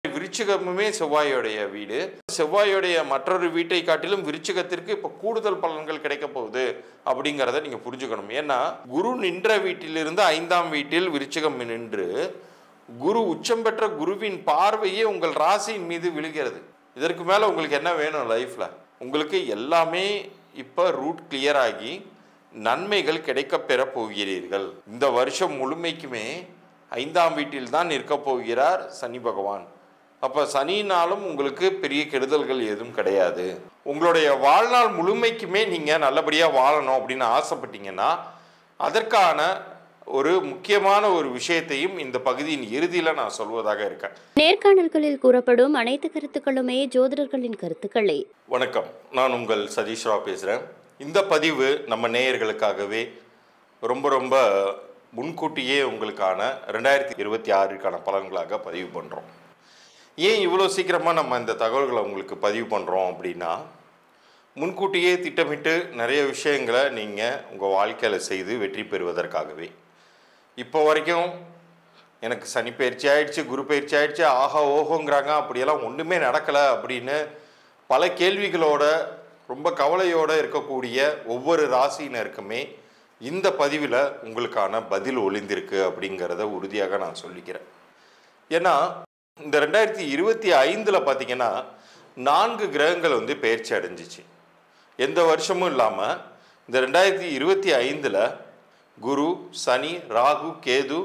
விருச்சிகமுமே செவ்வாயோடைய வீடு. செவ்வாயோடைய மற்றொரு வீட்டை காட்டிலும் விருச்சிகத்திற்கு இப்போ கூடுதல் பலன்கள் கிடைக்க போகுது அப்படிங்கிறத நீங்க புரிஞ்சுக்கணும். ஏன்னா குரு நின்ற வீட்டிலிருந்து 5ஆம் வீட்டில் விருச்சிகம் நின்று குரு உச்சம் பெற்ற குருவின் பார்வையே உங்கள் ராசியின் மீது விழுகிறது. இதற்கு மேல உங்களுக்கு என்ன வேணும் லைஃப்ல? உங்களுக்கு எல்லாமே இப்ப ரூட் கிளியர் ஆகி நன்மைகள் கிடைக்க பெற போகிறீர்கள். இந்த வருஷம் முழுமைக்குமே 5ஆம் வீட்டில் தான் நிற்க போகிறார் சனி பகவான். அப்ப சனினாலும் உங்களுக்கு பெரிய கெடுதல்கள் எதுவும் கிடையாது. உங்களுடைய வாழ்நாள் முழுமைக்குமே நீங்க நல்லபடியா வாழணும் அப்படின்னு ஆசைப்பட்டீங்கன்னா அதற்கான ஒரு முக்கியமான ஒரு விஷயத்தையும் இந்த பகுதியின் இறுதியில நான் சொல்வதாக இருக்கேன். நேர்காணல்களில் கூறப்படும் அனைத்து கருத்துக்களுமே ஜோதிடர்களின் கருத்துக்களே. வணக்கம், நான் உங்கள் சதீஷ் ராவ் பேசுறேன். இந்த பதிவு நம்ம நேயர்களுக்காகவே ரொம்ப முன்கூட்டியே உங்களுக்கான 2026க்கான பலன்களாக பதிவு பண்ணுறோம். ஏன் இவ்வளோ சீக்கிரமாக நம்ம இந்த தகவல்களை உங்களுக்கு பதிவு பண்ணுறோம் அப்படின்னா, முன்கூட்டியே திட்டமிட்டு நிறைய விஷயங்களை நீங்கள் உங்கள் வாழ்க்கையில் செய்து வெற்றி பெறுவதற்காகவே. இப்போ வரைக்கும் எனக்கு சனி பயிற்சி ஆயிடுச்சு, குரு பயிற்சி ஆயிடுச்சு, ஆஹா ஓஹோங்கிறாங்க, அப்படியெல்லாம் ஒன்றுமே நடக்கலை அப்படின்னு பல கேள்விகளோட ரொம்ப கவலையோடு இருக்கக்கூடிய ஒவ்வொரு ராசியினருக்குமே இந்த பதிவில் உங்களுக்கான பதில் ஒளிந்திருக்கு அப்படிங்கிறத உறுதியாக நான் சொல்லிக்கிறேன். ஏன்னா இந்த 2025 பார்த்தீங்கன்னா 4 கிரகங்கள் பெயர்ச்சி அடைஞ்சிச்சு. எந்த வருஷமும் இல்லாமல் இந்த 2025 குரு, சனி, ராகு, கேது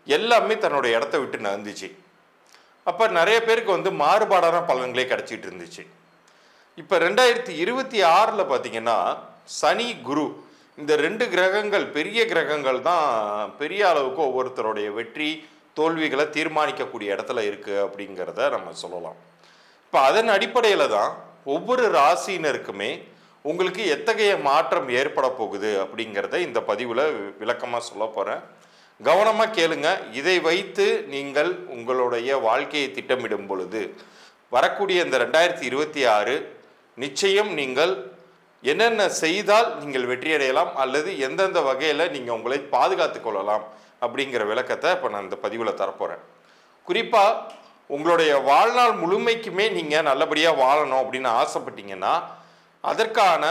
எல்லாமே தன்னோட இடத்த விட்டு நகர்ந்துச்சு. அப்போ நிறைய பேருக்கு மாறுபாடான பலன்களே கிடைச்சிட்டு இருந்துச்சு. இப்போ 2026 பார்த்தீங்கன்னா சனி, குரு இந்த 2 கிரகங்கள் பெரிய கிரகங்கள் தான் பெரிய அளவுக்கு ஒவ்வொருத்தருடைய வெற்றி தோல்விகளை தீர்மானிக்கக்கூடிய இடத்துல இருக்குது அப்படிங்கிறத நம்ம சொல்லலாம். இப்போ அதன் அடிப்படையில் தான் ஒவ்வொரு ராசியினருக்குமே உங்களுக்கு எத்தகைய மாற்றம் ஏற்பட போகுது அப்படிங்கிறத இந்த பதிவில் விளக்கமாக சொல்ல போகிறேன். கவனமாக கேளுங்க. இதை வைத்து நீங்கள் உங்களுடைய வாழ்க்கையை திட்டமிடும் பொழுது வரக்கூடிய இந்த 2026 நிச்சயம் நீங்கள் என்னென்ன செய்தால் நீங்கள் வெற்றியடையலாம் அல்லது எந்தெந்த வகையில் நீங்கள் உங்களை பாதுகாத்து கொள்ளலாம் அப்படிங்கிற விளக்கத்தை இப்போ நான் இந்த பதிவில் தரப்போகிறேன். குறிப்பாக உங்களுடைய வாழ்நாள் முழுமைக்குமே நீங்கள் நல்லபடியாக வாழணும் அப்படின்னு ஆசைப்பட்டீங்கன்னா அதற்கான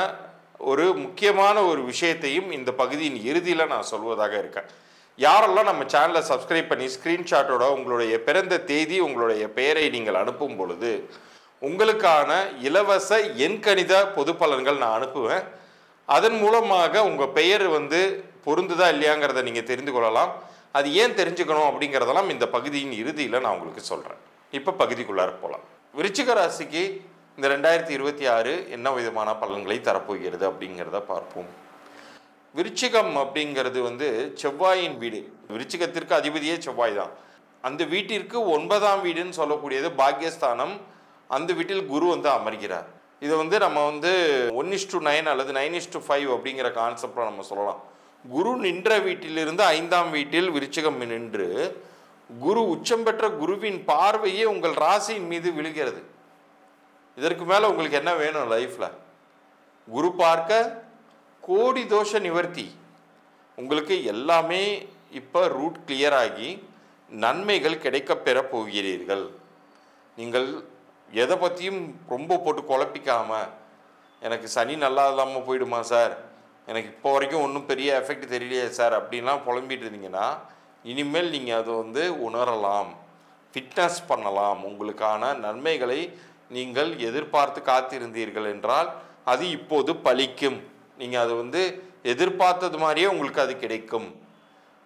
ஒரு முக்கியமான ஒரு விஷயத்தையும் இந்த பகுதியின் இறுதியில் நான் சொல்வதாக இருக்கேன். யாரெல்லாம் நம்ம சேனலை சப்ஸ்கிரைப் பண்ணி ஸ்க்ரீன்ஷாட்டோட உங்களுடைய பிறந்த தேதி உங்களுடைய பெயரை நீங்கள் அனுப்பும் பொழுது உங்களுக்கான இலவச எண்கணித பொது பலன்கள் நான் அனுப்புவேன். அதன் மூலமாக உங்கள் பெயர் பொருந்துதா இல்லையாங்கிறத நீங்கள் தெரிந்து கொள்ளலாம். அது ஏன் தெரிஞ்சுக்கணும் அப்படிங்கிறதெல்லாம் இந்த பகுதியின் இறுதியில் நான் உங்களுக்கு சொல்கிறேன். இப்போ பகுதிக்குள்ளார போகலாம். விருச்சிக ராசிக்கு இந்த 2026 என்ன விதமான பலன்களை தரப்போகிறது அப்படிங்கிறத பார்ப்போம். விருச்சிகம் அப்படிங்கிறது செவ்வாயின் வீடு. விருச்சிகத்திற்கு அதிபதியே செவ்வாய் தான். அந்த வீட்டிற்கு 9ஆம் வீடுன்னு சொல்லக்கூடியது பாக்கியஸ்தானம். அந்த வீட்டில் குரு அமர்கிறார். இதை நம்ம 1:9 அல்லது 9:5 அப்படிங்கிற கான்செப்டை நம்ம சொல்லலாம். குரு நின்ற வீட்டிலிருந்து 5ஆம் வீட்டில் விருச்சிகம் நின்று குரு உச்சம் பெற்ற குருவின் பார்வையே உங்கள் ராசியின் மீது விழுகிறது. இதற்கு மேலே உங்களுக்கு என்ன வேணும் லைஃப்ல? குரு பார்க்க கோடி தோஷ நிவர்த்தி. உங்களுக்கு எல்லாமே இப்போ ரூட் கிளியர் ஆகி நன்மைகள் கிடைக்க பெற போகிறீர்கள். நீங்கள் எதை பற்றியும் ரொம்ப போட்டு குழப்பிக்காம, எனக்கு சனி நல்லா இல்லாமல் போயிடுமா சார், எனக்கு இப்போ வரைக்கும் ஒன்றும் பெரிய எஃபெக்ட் தெரியலையே சார் அப்படின்லாம் புலம்பிட்டு இருந்தீங்கன்னா இனிமேல் நீங்கள் அதை உணரலாம், ஃபிட்னஸ் பண்ணலாம். உங்களுக்கான நன்மைகளை நீங்கள் எதிர்பார்த்து காத்திருந்தீர்கள் என்றால் அது இப்போது பலிக்கும். நீங்கள் அது எதிர்பார்த்தது மாதிரியே உங்களுக்கு அது கிடைக்கும்.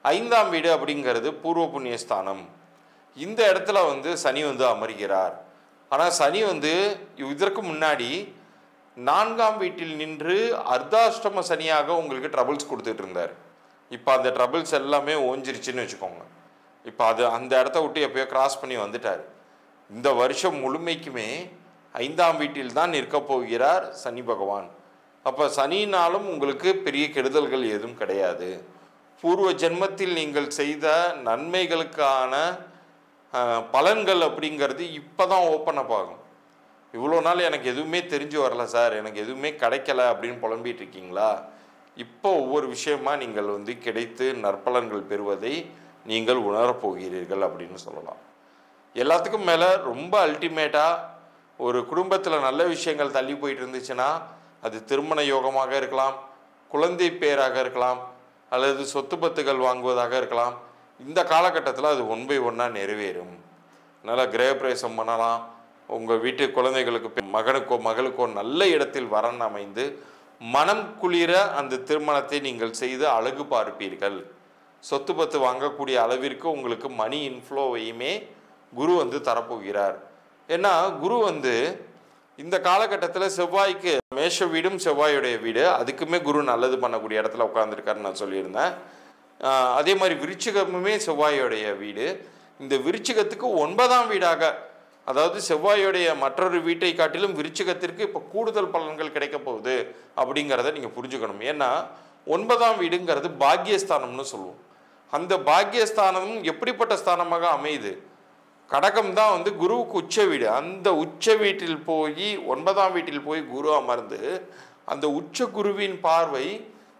5ஆம் வீடு அப்படிங்கிறது பூர்வ புண்ணியஸ்தானம். இந்த இடத்துல சனி அமர்கிறார். ஆனால் சனி இதற்கு முன்னாடி 4ஆம் வீட்டில் நின்று அர்த்தாஷ்டம சனியாக உங்களுக்கு ட்ரபிள்ஸ் கொடுத்துட்டு இருந்தார். இப்போ அந்த ட்ரபிள்ஸ் எல்லாமே ஓஞ்சிருச்சுன்னு வச்சுக்கோங்க. இப்போ அந்த இடத்த விட்டு எப்பயோ கிராஸ் பண்ணி வந்துட்டார். இந்த வருஷம் முழுமைக்குமே 5ஆம் வீட்டில் தான் நிற்க போகிறார் சனி பகவான். அப்போ சனினாலும் உங்களுக்கு பெரிய கெடுதல்கள் எதுவும் கிடையாது. பூர்வ ஜென்மத்தில் நீங்கள் செய்த நன்மைகளுக்கான பலன்கள் அப்படிங்கிறது இப்போ தான் ஓப்பன் அப் ஆகும். இவ்வளோ நாள் எனக்கு எதுவுமே தெரிஞ்சு வரல சார், எனக்கு எதுவுமே கிடைக்கல அப்படின்னு புலம்பிட்டு இருக்கீங்களா? இப்போ ஒவ்வொரு விஷயமா நீங்கள் கிடைத்து நற்பலன்கள் பெறுவதை நீங்கள் உணரப்போகிறீர்கள் அப்படின்னு சொல்லலாம். எல்லாத்துக்கும் மேலே ரொம்ப அல்டிமேட்டாக ஒரு குடும்பத்தில் நல்ல விஷயங்கள் தள்ளி போயிட்டு இருந்துச்சுன்னா அது திருமண யோகமாக இருக்கலாம், குழந்தை பேராக இருக்கலாம், அல்லது சொத்து பத்துகள் வாங்குவதாக இருக்கலாம். இந்த காலகட்டத்தில் அது 1 by 1 நிறைவேறும். அதனால் கிரகப்பிரவேசம் பண்ணலாம். உங்கள் வீட்டு குழந்தைகளுக்கு மகனுக்கோ மகளுக்கோ நல்ல இடத்தில் வரன் அமைந்து மனம் குளிர அந்த திருமணத்தை நீங்கள் செய்து அழகு பார்ப்பீர்கள். சொத்து பத்து வாங்கக்கூடிய அளவிற்கு உங்களுக்கு மணி இன்ஃப்ளோவையுமே குரு தரப்போகிறார். ஏன்னா குரு இந்த காலகட்டத்தில் செவ்வாய்க்கு மேஷ வீடும் செவ்வாயுடைய வீடு, அதுக்குமே குரு நல்லது பண்ணக்கூடிய இடத்துல உட்காந்துருக்காருன்னு நான் சொல்லியிருந்தேன். அதே மாதிரி விருச்சிகமுமே செவ்வாயுடைய வீடு. இந்த விருச்சிகத்துக்கு 9ஆம் வீடாக, அதாவது செவ்வாயுடைய மற்றொரு வீட்டை காட்டிலும் விருச்சிகத்திற்கு இப்போ கூடுதல் பலன்கள் கிடைக்க போகுது அப்படிங்கிறத நீங்கள் புரிஞ்சுக்கணும். ஏன்னா 9ஆம் வீடுங்கிறது பாக்கியஸ்தானம்னு சொல்லுவோம். அந்த பாக்கியஸ்தானமும் எப்படிப்பட்ட ஸ்தானமாக அமையுது? கடகம் தான் குருவுக்கு உச்ச வீடு. அந்த உச்ச வீட்டில் போய் 9ஆம் வீட்டில் போய் குரு அமர்ந்து அந்த உச்ச குருவின் பார்வை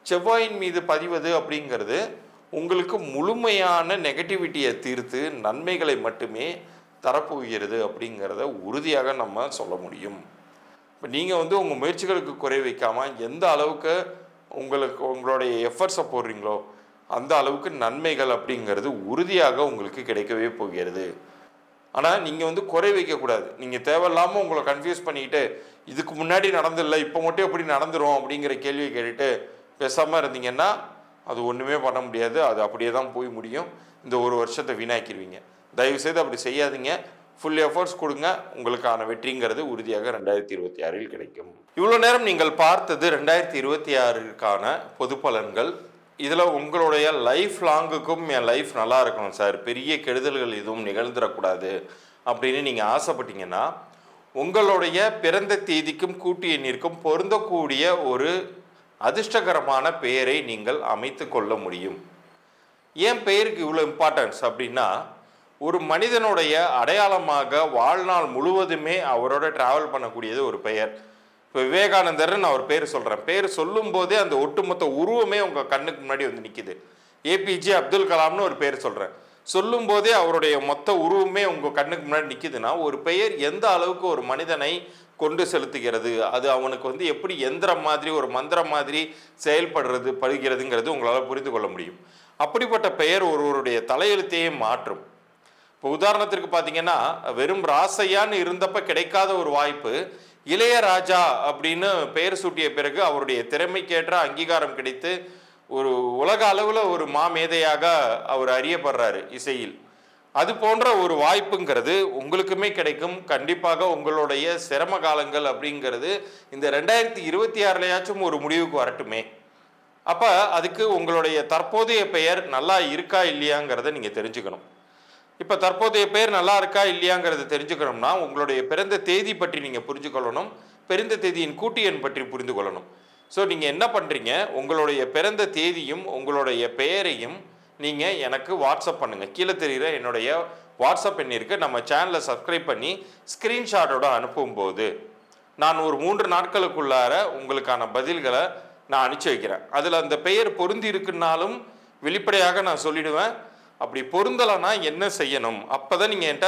செவ்வாயின் மீது பதிவது அப்படிங்கிறது உங்களுக்கு முழுமையான நெகட்டிவிட்டியை தீர்த்து நன்மைகளை மட்டுமே தரப்போகிறது அப்படிங்கிறத உறுதியாக நம்ம சொல்ல முடியும். இப்போ நீங்கள் உங்கள் முயற்சிகளுக்கு குறை வைக்காமல் எந்த அளவுக்கு உங்களுடைய எஃபர்ட்ஸை போடுறீங்களோ அந்த அளவுக்கு நன்மைகள் அப்படிங்கிறது உறுதியாக உங்களுக்கு கிடைக்கவே போகிறது. ஆனால் நீங்கள் குறை வைக்கக்கூடாது. நீங்கள் தேவையில்லாமல் உங்களை கன்ஃபியூஸ் பண்ணிக்கிட்டு இதுக்கு முன்னாடி நடந்தில்லை இப்போ மட்டும் எப்படி நடந்துரும் அப்படிங்கிற கேள்வியை கேட்டுட்டு பேசாமல் இருந்தீங்கன்னா அது ஒன்றுமே பண்ண முடியாது. அது அப்படியே தான் போய் முடியும். இந்த 1 வருஷத்தை வீணாக்கிடுவீங்க. தயவுசெய்து அப்படி செய்யாதீங்க. ஃபுல் எஃபர்ட்ஸ் கொடுங்க. உங்களுக்கான வெற்றிங்கிறது உறுதியாக 2026 கிடைக்கும். இவ்வளோ நேரம் நீங்கள் பார்த்தது 2026க்கான பொது பலன்கள். இதில் உங்களுடைய லைஃப் லாங்குக்கும் என் லைஃப் நல்லா இருக்கணும் சார், பெரிய கெடுதல்கள் எதுவும் நிகழ்ந்துடக்கூடாது அப்படின்னு நீங்கள் ஆசைப்பட்டீங்கன்னா உங்களுடைய பிறந்த தேதிக்கும் கூட்டு எண்ணிற்கும் பொருந்தக்கூடிய ஒரு அதிர்ஷ்டகரமான பெயரை நீங்கள் அமைத்து கொள்ள முடியும். ஏன் பெயருக்கு இவ்வளோ இம்பார்ட்டன்ஸ் அப்படின்னா, ஒரு மனிதனுடைய அடையாளமாக வாழ்நாள் முழுவதுமே அவரோட ட்ராவல் பண்ணக்கூடியது ஒரு பெயர். இப்போ விவேகானந்தர்னு நான் ஒரு பேர் சொல்கிறேன். பேர் சொல்லும் போதே அந்த ஒட்டுமொத்த உருவமே உங்கள் கண்ணுக்கு முன்னாடி நிற்கிது. ஏபிஜே அப்துல் கலாம்னு ஒரு பேர் சொல்கிறேன். சொல்லும் போதே அவருடைய மொத்த உருவமே உங்கள் கண்ணுக்கு முன்னாடி நிற்கிதுன்னா ஒரு பெயர் எந்த அளவுக்கு ஒரு மனிதனை கொண்டு செலுத்துகிறது, அது அவனுக்கு எப்படி எந்திரம் மாதிரி ஒரு மந்திரம் மாதிரி படுகிறதுங்கிறது உங்களால் புரிந்து கொள்ள முடியும். அப்படிப்பட்ட பெயர் ஒருவருடைய தலையெழுத்தையே மாற்றும். இப்போ உதாரணத்திற்கு பார்த்தீங்கன்னா, வெறும் ராசையான்னு இருந்தப்ப கிடைக்காத ஒரு வாய்ப்பு இளையராஜா அப்படின்னு பெயர் சூட்டிய பிறகு அவருடைய திறமைக்கேற்ற அங்கீகாரம் கிடைத்து ஒரு உலக அளவில் ஒரு மாமேதையாக அவர் அறியப்படுறாரு இசையில். அது போன்ற ஒரு வாய்ப்புங்கிறது உங்களுக்குமே கிடைக்கும். கண்டிப்பாக உங்களுடைய சிரம காலங்கள் அப்படிங்கிறது இந்த 2026 ஒரு முடிவுக்கு வரட்டுமே. அப்போ அதுக்கு உங்களுடைய தற்போதைய பெயர் நல்லா இருக்கா இல்லையாங்கிறத நீங்கள் தெரிஞ்சுக்கணும். இப்போ தற்போதைய பெயர் நல்லா இருக்கா இல்லையாங்கிறது தெரிஞ்சுக்கணும்னா உங்களுடைய பிறந்த தேதி பற்றி நீங்கள் புரிஞ்சு கொள்ளணும், பிறந்த தேதியின் கூட்டு எண் பற்றி புரிந்து கொள்ளணும். ஸோ நீங்கள் என்ன பண்ணுறீங்க, உங்களுடைய பிறந்த தேதியும் உங்களுடைய பெயரையும் நீங்கள் எனக்கு வாட்ஸ்அப் பண்ணுங்கள். கீழே தெரிகிற என்னுடைய வாட்ஸ்அப் எண்ணிற்கு நம்ம சேனலை சப்ஸ்கிரைப் பண்ணி ஸ்க்ரீன்ஷாட்டோட அனுப்பும்போது நான் ஒரு 3 நாட்களுக்குள்ளார உங்களுக்கான பதில்களை நான் அனுப்பிச்சி வைக்கிறேன். அதில் அந்த பெயர் பொருந்தி இருக்குன்னாலும் வெளிப்படையாக நான் சொல்லிடுவேன். அப்படி பொருந்தலைன்னா என்ன செய்யணும், அப்போ தான் நீங்கள் என்கிட்ட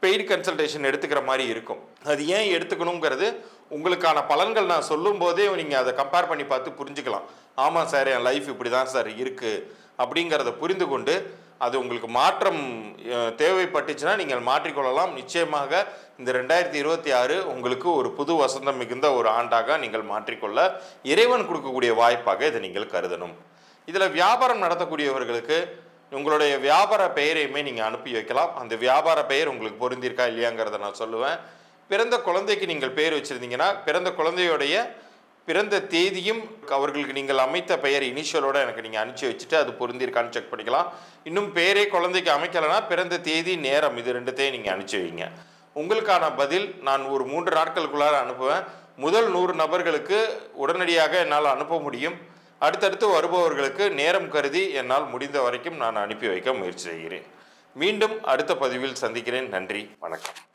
பெய்டு கன்சல்டேஷன் எடுத்துக்கிற மாதிரி இருக்கும். அது ஏன் எடுத்துக்கணுங்கிறது உங்களுக்கான பலன்கள் நான் சொல்லும் போதே நீங்கள் அதை கம்பேர் பண்ணி பார்த்து புரிஞ்சுக்கலாம். ஆமாம் சார், என் லைஃப் இப்படி தான் சார் இருக்குது அப்படிங்கிறத புரிந்து கொண்டு அது உங்களுக்கு மாற்றம் தேவைப்பட்டுச்சுன்னா நீங்கள் மாற்றிக்கொள்ளலாம். நிச்சயமாக இந்த 2026 உங்களுக்கு ஒரு புது வசந்தம் மிகுந்த ஒரு ஆண்டாக நீங்கள் மாற்றிக்கொள்ள இறைவன் கொடுக்கக்கூடிய வாய்ப்பாக இதை நீங்கள் கருதணும். இதில் வியாபாரம் நடத்தக்கூடியவர்களுக்கு உங்களுடைய வியாபார பெயரையுமே நீங்கள் அனுப்பி வைக்கலாம். அந்த வியாபார பெயர் உங்களுக்கு பொருந்திருக்கா இல்லையாங்கிறத நான் சொல்லுவேன். பிறந்த குழந்தைக்கு நீங்கள் பெயர் வச்சுருந்தீங்கன்னா பிறந்த குழந்தையோடைய பிறந்த தேதியும் அவர்களுக்கு நீங்கள் அமைத்த பெயர் இனிஷியலோடு எனக்கு நீங்கள் அனுப்பிச்சி வச்சுட்டு அது பொருந்திருக்கான்னு செக் பண்ணிக்கலாம். இன்னும் பெயரே குழந்தைக்கு அமைக்கலைன்னா பிறந்த தேதி நேரம் இது 2த்தையும் நீங்கள் அனுப்பிச்சி வைங்க. உங்களுக்கான பதில் நான் ஒரு 3 நாட்களுக்குள்ளார அனுப்புவேன். முதல் 100 நபர்களுக்கு உடனடியாக என்னால் அனுப்ப முடியும். அடுத்தடுத்து வருபவர்களுக்கு நேரம் கருதி என்னால் முடிந்த வரைக்கும் நான் அனுப்பி வைக்க முயற்சி செய்கிறேன். மீண்டும் அடுத்த பதிவில் சந்திக்கிறேன். நன்றி, வணக்கம்.